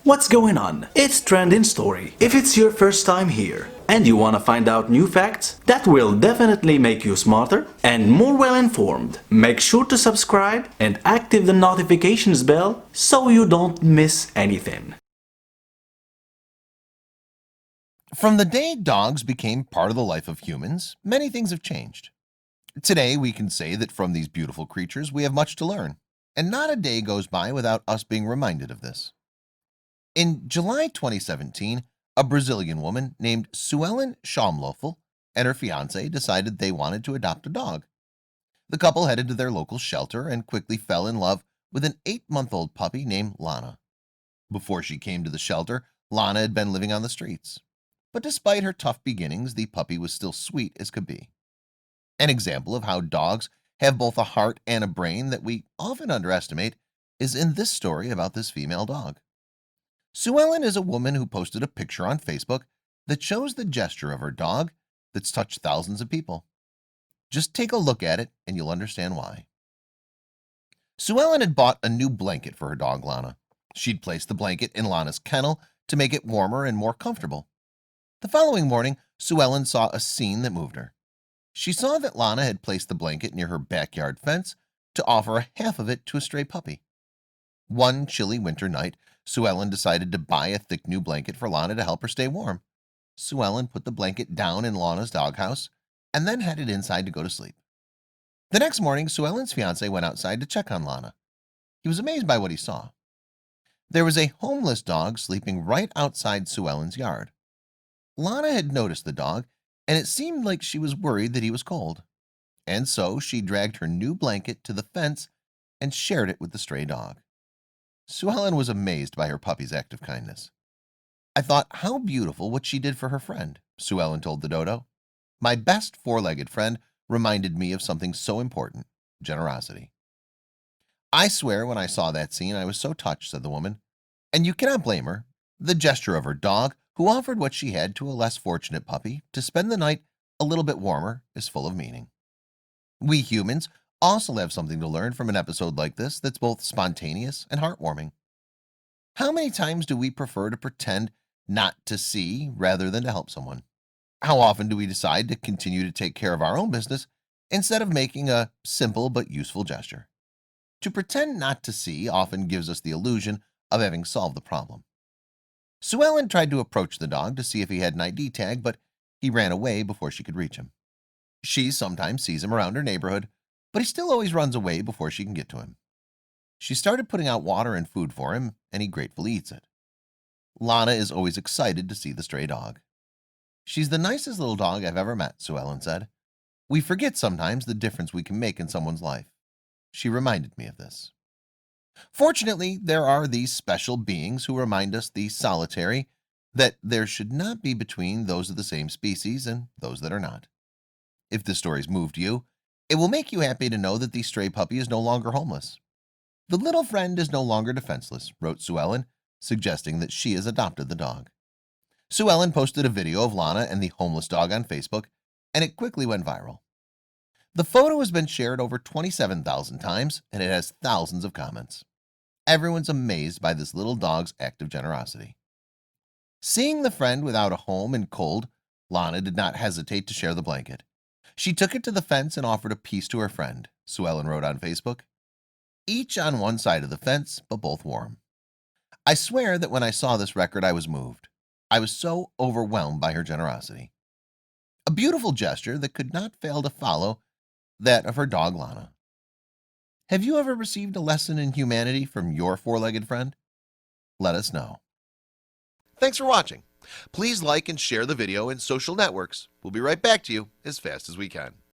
What's going on? It's Trending Story. If it's your first time here and you want to find out new facts that will definitely make you smarter and more well informed, make sure to subscribe and active the notifications bell so you don't miss anything. From the day dogs became part of the life of humans, many things have changed. Today, we can say that from these beautiful creatures, we have much to learn, and not a day goes by without us being reminded of this. In July 2017, a Brazilian woman named Suellen Schamloeffel and her fiance decided they wanted to adopt a dog. The couple headed to their local shelter and quickly fell in love with an 8-month-old puppy named Lana. Before she came to the shelter, Lana had been living on the streets. But despite her tough beginnings, the puppy was still sweet as could be. An example of how dogs have both a heart and a brain that we often underestimate is in this story about this female dog. Suellen is a woman who posted a picture on Facebook that shows the gesture of her dog that's touched thousands of people. Just take a look at it and you'll understand why. Suellen had bought a new blanket for her dog Lana. She'd placed the blanket in Lana's kennel to make it warmer and more comfortable. The following morning, Suellen saw a scene that moved her. She saw that Lana had placed the blanket near her backyard fence to offer half of it to a stray puppy. One chilly winter night, Suellen decided to buy a thick new blanket for Lana to help her stay warm. Suellen put the blanket down in Lana's doghouse and then headed inside to go to sleep. The next morning, Suellen's fiance went outside to check on Lana. He was amazed by what he saw. There was a homeless dog sleeping right outside Suellen's yard. Lana had noticed the dog, and it seemed like she was worried that he was cold. And so she dragged her new blanket to the fence and shared it with the stray dog. Suellen was amazed by her puppy's act of kindness. "I thought how beautiful what she did for her friend," Suellen told the dodo. "My best four-legged friend reminded me of something so important, generosity." "I swear when I saw that scene I was so touched," said the woman. And you cannot blame her. The gesture of her dog, who offered what she had to a less fortunate puppy to spend the night a little bit warmer, is full of meaning. We humans also have something to learn from an episode like this that's both spontaneous and heartwarming. How many times do we prefer to pretend not to see rather than to help someone? How often do we decide to continue to take care of our own business instead of making a simple but useful gesture? To pretend not to see often gives us the illusion of having solved the problem. Suellen tried to approach the dog to see if he had an ID tag, but he ran away before she could reach him. She sometimes sees him around her neighborhood, but he still always runs away before she can get to him. She started putting out water and food for him, and he gratefully eats it. Lana is always excited to see the stray dog. "She's the nicest little dog I've ever met," Suellen said. "We forget sometimes the difference we can make in someone's life. She reminded me of this." Fortunately, there are these special beings who remind us, the solitary, that there should not be between those of the same species and those that are not. If this story's moved you, it will make you happy to know that the stray puppy is no longer homeless. "The little friend is no longer defenseless," wrote Suellen, suggesting that she has adopted the dog. Suellen posted a video of Lana and the homeless dog on Facebook, and it quickly went viral. The photo has been shared over 27,000 times, and it has thousands of comments. Everyone's amazed by this little dog's act of generosity. Seeing the friend without a home and cold, Lana did not hesitate to share the blanket. She took it to the fence and offered a piece to her friend, Suellen wrote on Facebook. "Each on one side of the fence, but both warm. I swear that when I saw this record I was moved. I was so overwhelmed by her generosity." A beautiful gesture that could not fail to follow that of her dog Lana. Have you ever received a lesson in humanity from your four-legged friend? Let us know. Thanks for watching. Please like and share the video in social networks. We'll be right back to you as fast as we can.